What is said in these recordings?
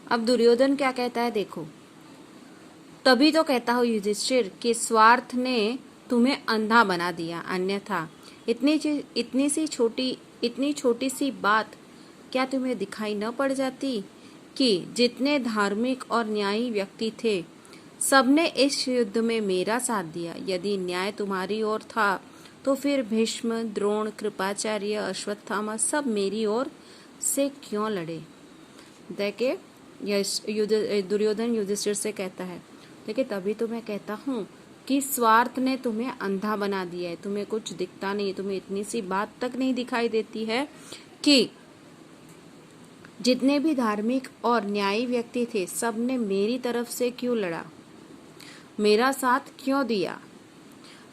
अब दुर्योधन क्या कहता है देखो। तभी तो कहता हूँ युधिष्ठिर कि स्वार्थ ने तुम्हें अंधा बना दिया, अन्यथा इतनी छोटी सी बात क्या तुम्हें दिखाई न पड़ जाती कि जितने धार्मिक और न्यायी व्यक्ति थे सबने इस युद्ध में मेरा साथ दिया। यदि न्याय तुम्हारी ओर था तो फिर भीष्म, द्रोण, कृपाचार्य, अश्वत्थामा सब मेरी ओर से क्यों लड़े। देखिए दुर्योधन युधिष्ठिर से कहता है, देखिए तभी तो मैं कहता हूँ कि स्वार्थ ने तुम्हें अंधा बना दिया है, तुम्हें कुछ दिखता नहीं है, तुम्हें इतनी सी बात तक नहीं दिखाई देती है कि जितने भी धार्मिक और न्यायी व्यक्ति थे सबने मेरी तरफ से क्यों लड़ा, मेरा साथ क्यों दिया।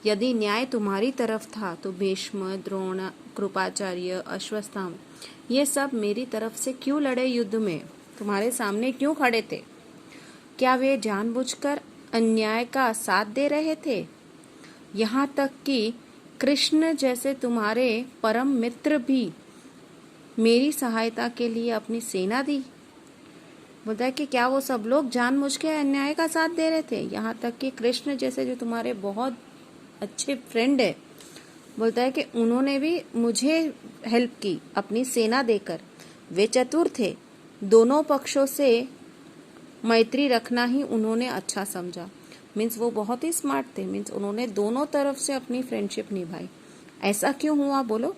यदि न्याय तुम्हारी तरफ था तो भीष्म, द्रोण, कृपाचार्य, अश्वत्थामा ये सब मेरी तरफ से क्यों लड़े, युद्ध में तुम्हारे सामने क्यों खड़े थे। क्या वे जानबूझकर अन्याय का साथ दे रहे थे। यहाँ तक कि कृष्ण जैसे तुम्हारे परम मित्र भी मेरी सहायता के लिए अपनी सेना दी। बोलता है कि क्या वो सब लोग जानबूझ के अन्याय का साथ दे रहे थे। यहाँ तक कि कृष्ण जैसे जो तुम्हारे बहुत अच्छे फ्रेंड है, बोलता है कि उन्होंने भी मुझे हेल्प की अपनी सेना देकर। वे चतुर थे, दोनों पक्षों से मैत्री रखना ही उन्होंने अच्छा समझा। मीन्स वो बहुत ही स्मार्ट थे, मीन्स उन्होंने दोनों तरफ से अपनी फ्रेंडशिप निभाई। ऐसा क्यों हुआ बोलो,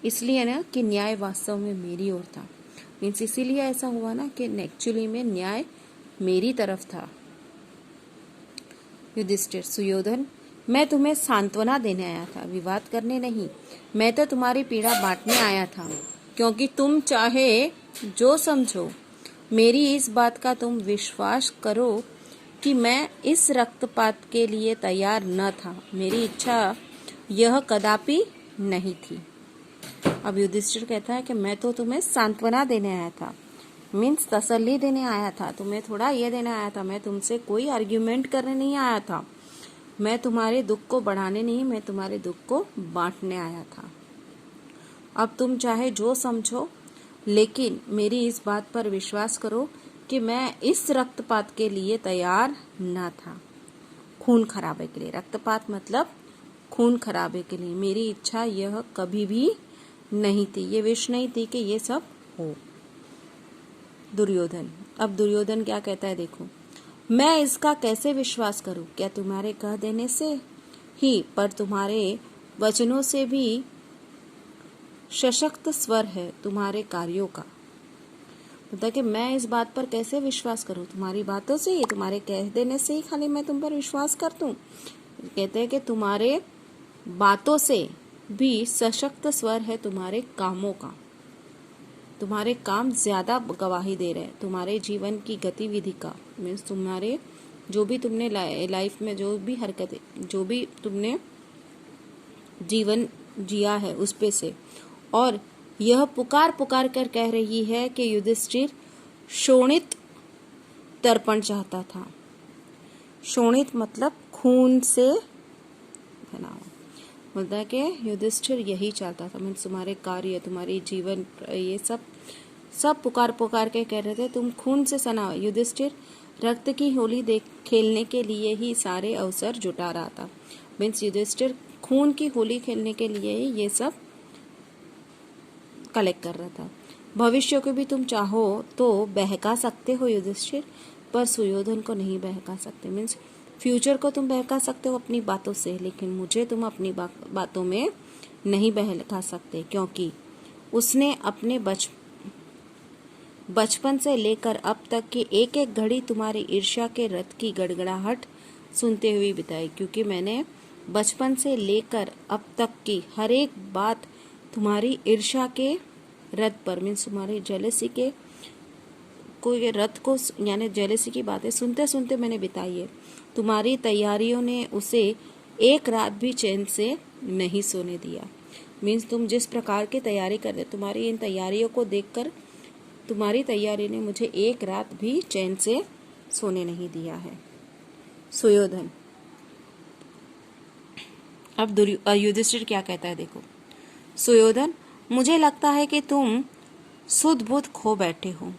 इसलिए ना कि न्याय वास्तव में मेरी ओर था। मीन्स इसीलिए ऐसा हुआ ना कि एक्चुअली में न्याय मेरी तरफ था। युधिष्ठिर, सुयोधन मैं तुम्हें सांत्वना देने आया था, विवाद करने नहीं। मैं तो तुम्हारी पीड़ा बांटने आया था, क्योंकि तुम चाहे जो समझो मेरी इस बात का तुम विश्वास करो कि मैं इस रक्तपात के लिए तैयार न था। मेरी इच्छा यह कदापि नहीं थी। अब युधिष्ठिर कहता है कि मैं तो तुम्हें सांत्वना देने आया था, मीन्स तसल्ली देने आया था, तुम्हें थोड़ा ये देने आया था। मैं तुमसे कोई आर्ग्यूमेंट करने नहीं आया था, मैं तुम्हारे दुख को बढ़ाने नहीं, मैं तुम्हारे दुख को बांटने आया था। अब तुम चाहे जो समझो, लेकिन मेरी इस बात पर विश्वास करो कि मैं इस रक्तपात के लिए तैयार न था। खून खराबे के लिए, रक्तपात मतलब खून खराबे के लिए मेरी इच्छा यह कभी भी नहीं थी, ये विश नहीं थी कि ये सब हो। दुर्योधन, अब दुर्योधन क्या कहता है देखो। मैं इसका कैसे विश्वास करूं, क्या तुम्हारे कह देने से ही, पर तुम्हारे वचनों से भी सशक्त स्वर है तुम्हारे कार्यों का। मतलब कि मैं इस बात पर कैसे विश्वास करूं, तुम्हारी बातों से ही, तुम्हारे कह देने से ही खाली मैं तुम पर विश्वास कर दूं। कहते हैं कि तुम्हारे बातों से भी सशक्त स्वर है तुम्हारे कामों का। तुम्हारे काम ज्यादा गवाही दे रहे हैं तुम्हारे जीवन की गतिविधि का। मीन्स तुम्हारे जो भी तुमने लाइफ में जो भी हरकतें, जो भी तुमने जीवन जिया है उस पे से। और यह पुकार पुकार कर कह रही है कि युधिष्ठिर शोणित तर्पण चाहता था। शोणित मतलब खून से बना हुआ। बोलता है कि युधिष्ठिर यही चाहता था। मीन्स तुम्हारे कार्य, तुम्हारी जीवन, ये सब पुकार पुकार के कह रहे थे तुम खून से सना। युधिष्ठिर रक्त की होली खेलने के लिए ही सारे अवसर जुटा रहा था। मीन्स युधिष्ठिर खून की होली खेलने के लिए ही ये सब कलेक्ट कर रहा था। भविष्य को भी तुम चाहो तो बहका सकते हो युधिष्ठिर, पर सुयोधन को नहीं बहका सकते। मीन्स फ्यूचर को तुम बहका सकते हो अपनी बातों से, लेकिन मुझे तुम अपनी बातों में नहीं बहका सकते, क्योंकि उसने अपने बचपन से लेकर अब तक की एक एक घड़ी तुम्हारी ईर्ष्या के रथ की गड़गड़ाहट सुनते हुए बिताई। क्योंकि मैंने बचपन से लेकर अब तक की हर एक बात तुम्हारी ईर्ष्या के रथ पर, मीन्स तुम्हारी जेलसी के कोई रथ को, यानी जेलसी की बातें सुनते सुनते मैंने बिताई है। तुम्हारी तैयारियों ने उसे एक रात भी चैन से नहीं सोने दिया। मीन्स तुम जिस प्रकार की तैयारी कर रहे, तुम्हारी इन तैयारियों को देखकर तुम्हारी तैयारी ने मुझे एक रात भी चैन से सोने नहीं दिया है। सुयोधन, अब युधिष्ठिर क्या कहता है देखो। सुयोधन, मुझे लगता है कि तुम सुध बुध खो बैठे हो।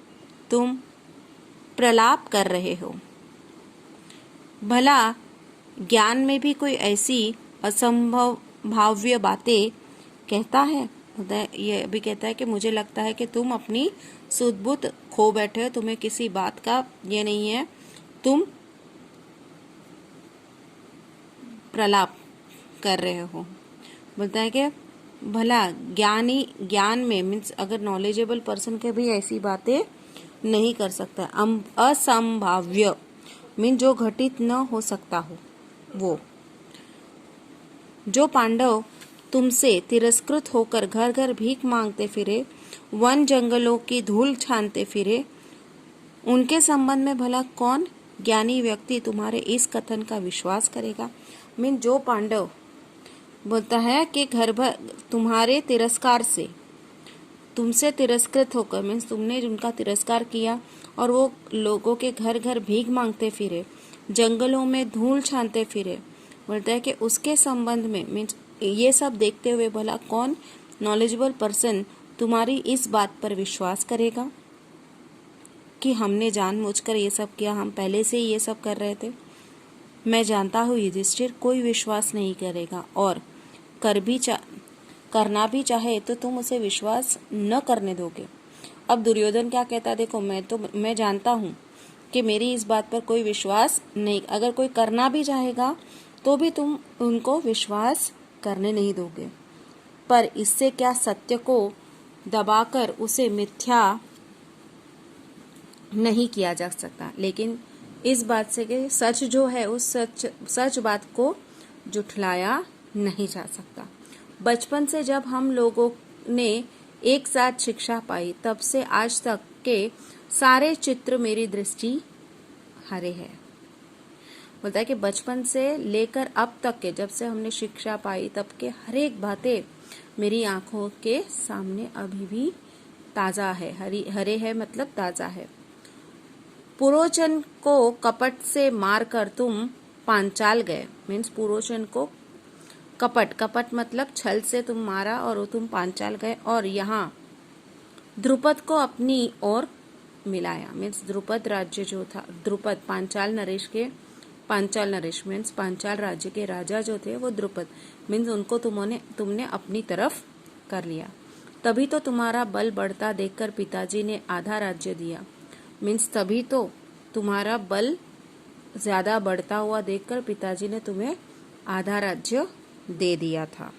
तुम प्रलाप कर रहे हो। भला ज्ञान में भी कोई ऐसी असंभव भाव्य बातें कहता है। ये भी कहता है कि मुझे लगता है कि तुम अपनी सुध-बुध खो बैठे हो, तुम्हें किसी बात का ये नहीं है, तुम प्रलाप कर रहे हो। बोलता है कि भला ज्ञान में मीन्स अगर नॉलेजेबल पर्सन के भी ऐसी बातें नहीं कर सकता। असंभाव्य मीन जो घटित न हो सकता हो वो। जो पांडव तुमसे तिरस्कृत होकर घर घर भीख मांगते फिरे, वन जंगलों की धूल छानते फिरे, उनके संबंध में भला कौन ज्ञानी व्यक्ति तुम्हारे इस कथन का विश्वास करेगा। मीन जो पांडव बोलता है कि घर भर तुम्हारे तिरस्कार से, तुमसे तिरस्कृत होकर मीन्स तुमने उनका तिरस्कार किया और वो लोगों के घर घर भीख मांगते फिरे, जंगलों में धूल छानते फिरे। बोलता है कि उसके संबंध में मीन्स ये सब देखते हुए भला कौन नॉलेजेबल पर्सन तुम्हारी इस बात पर विश्वास करेगा कि हमने जानबूझकर ये सब किया, हम पहले से ही ये सब कर रहे थे। मैं जानता हूँ युधिष्ठिर कोई विश्वास नहीं करेगा, और करना भी चाहे तो तुम उसे विश्वास न करने दोगे। अब दुर्योधन क्या कहता है, देखो मैं जानता हूँ कि मेरी इस बात पर कोई विश्वास नहीं, अगर कोई करना भी चाहेगा तो भी तुम उनको विश्वास करने नहीं दोगे, पर इससे क्या सत्य को दबाकर उसे मिथ्या नहीं किया जा सकता। लेकिन इस बात से कि सच जो है उस सच बात को जुठलाया नहीं जा सकता। बचपन से जब हम लोगों ने एक साथ शिक्षा पाई तब से आज तक के सारे चित्र मेरी दृष्टि हरे हैं। बोलता है कि बचपन से लेकर अब तक के, जब से हमने शिक्षा पाई तब के हर एक बातें मेरी आंखों के सामने अभी भी ताजा है। हरे है मतलब ताजा है। पुरोचन को कपट से मारकर तुम पांचाल गए। मीन्स पुरोचन को कपट मतलब छल से तुम मारा और तुम पांचाल गए, और यहाँ द्रुपद को अपनी ओर मिलाया। मीन्स द्रुपद राज्य जो था, द्रुपद पांचाल नरेश मीन्स पांचाल राज्य के राजा जो थे वो द्रुपद, मीन्स उनको तुमने अपनी तरफ कर लिया। तभी तो तुम्हारा बल बढ़ता देखकर पिताजी ने आधा राज्य दिया। मीन्स तभी तो तुम्हारा बल ज्यादा बढ़ता हुआ देखकर पिताजी ने तुम्हें आधा राज्य दे दिया था।